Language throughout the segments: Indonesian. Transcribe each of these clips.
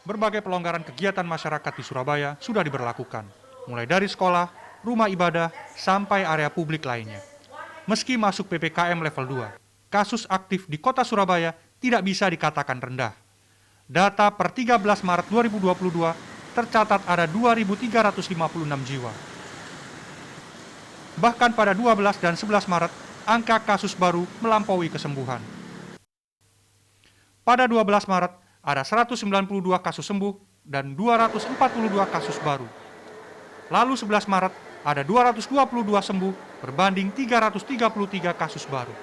Berbagai pelonggaran kegiatan masyarakat di Surabaya sudah diberlakukan, mulai dari sekolah, rumah ibadah, sampai area publik lainnya. Meski masuk PPKM level 2, kasus aktif di kota Surabaya tidak bisa dikatakan rendah. Data per 13 Maret 2022 tercatat ada 2.356 jiwa. Bahkan pada 12 dan 11 Maret, angka kasus baru melampaui kesembuhan. Pada 12 Maret, ada 192 kasus sembuh dan 242 kasus baru. Lalu 11 Maret, ada 222 sembuh berbanding 333 kasus baru.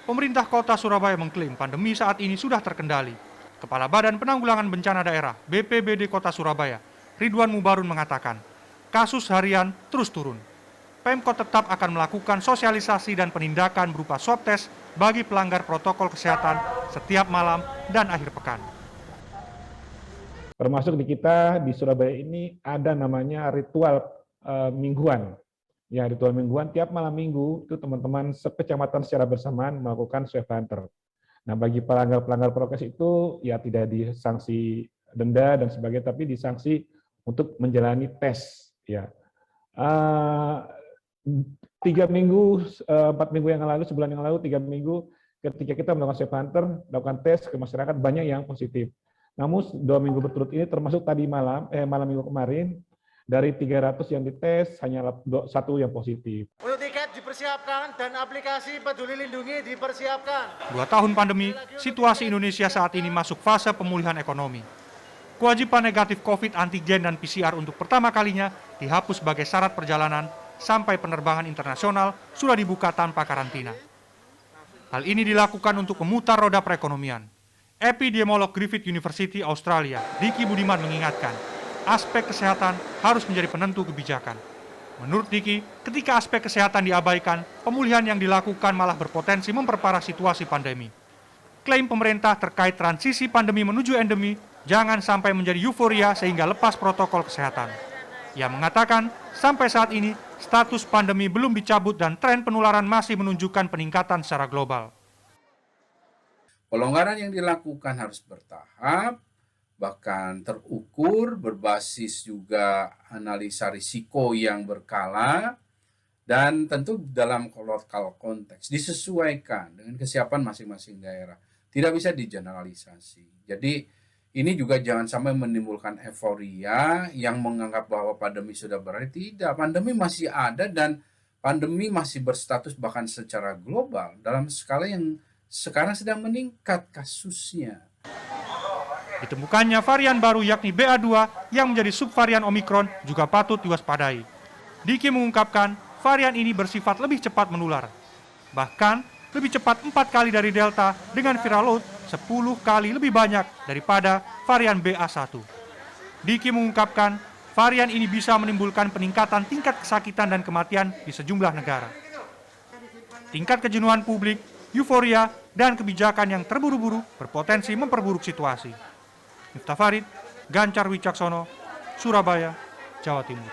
Pemerintah Kota Surabaya mengklaim pandemi saat ini sudah terkendali. Kepala Badan Penanggulangan Bencana Daerah (BPBD) Kota Surabaya, Ridwan Mubarun mengatakan, kasus harian terus turun. Pemkot tetap akan melakukan sosialisasi dan penindakan berupa swab test bagi pelanggar protokol kesehatan setiap malam dan akhir pekan. Termasuk di kita di Surabaya ini ada namanya ritual mingguan. Ya, ritual mingguan tiap malam minggu itu teman-teman sekecamatan secara bersamaan melakukan swab hunter. Nah, bagi pelanggar prokes itu ya tidak disanksi denda dan sebagainya, tapi disanksi untuk menjalani tes. Ya, 3 minggu, 4 minggu yang lalu, sebulan yang lalu, 3 minggu, ketika kita melakukan swab hunter, melakukan tes ke masyarakat, banyak yang positif. Namun 2 minggu berturut ini, termasuk tadi malam minggu kemarin, dari 300 yang dites, hanya 1 yang positif. Untuk tiket dipersiapkan dan aplikasi Peduli Lindungi dipersiapkan. 2 tahun pandemi, situasi Indonesia saat ini masuk fase pemulihan ekonomi. Kewajiban negatif COVID antigen dan PCR untuk pertama kalinya dihapus sebagai syarat perjalanan sampai penerbangan internasional sudah dibuka tanpa karantina. Hal ini dilakukan untuk memutar roda perekonomian. Epidemiolog Griffith University Australia, Diki Budiman mengingatkan, aspek kesehatan harus menjadi penentu kebijakan. Menurut Diki, ketika aspek kesehatan diabaikan, pemulihan yang dilakukan malah berpotensi memperparah situasi pandemi. Klaim pemerintah terkait transisi pandemi menuju endemi jangan sampai menjadi euforia sehingga lepas protokol kesehatan. Ia mengatakan, sampai saat ini, status pandemi belum dicabut dan tren penularan masih menunjukkan peningkatan secara global. Pelonggaran yang dilakukan harus bertahap, bahkan terukur, berbasis juga analisa risiko yang berkala, dan tentu dalam lokal konteks, disesuaikan dengan kesiapan masing-masing daerah. Tidak bisa digeneralisasi. Jadi ini juga jangan sampai menimbulkan euforia yang menganggap bahwa pandemi sudah berakhir. Tidak, pandemi masih ada dan pandemi masih berstatus bahkan secara global dalam skala yang sekarang sedang meningkat kasusnya. Ditemukannya varian baru yakni BA2 yang menjadi subvarian Omikron juga patut diwaspadai. Diki mengungkapkan varian ini bersifat lebih cepat menular. Bahkan lebih cepat 4 kali dari Delta dengan viral load 10 kali lebih banyak daripada varian BA1. Diki mengungkapkan varian ini bisa menimbulkan peningkatan tingkat kesakitan dan kematian di sejumlah negara. Tingkat kejenuhan publik, euforia, dan kebijakan yang terburu-buru berpotensi memperburuk situasi. Miftah Farid, Gancar Wicaksono, Surabaya, Jawa Timur.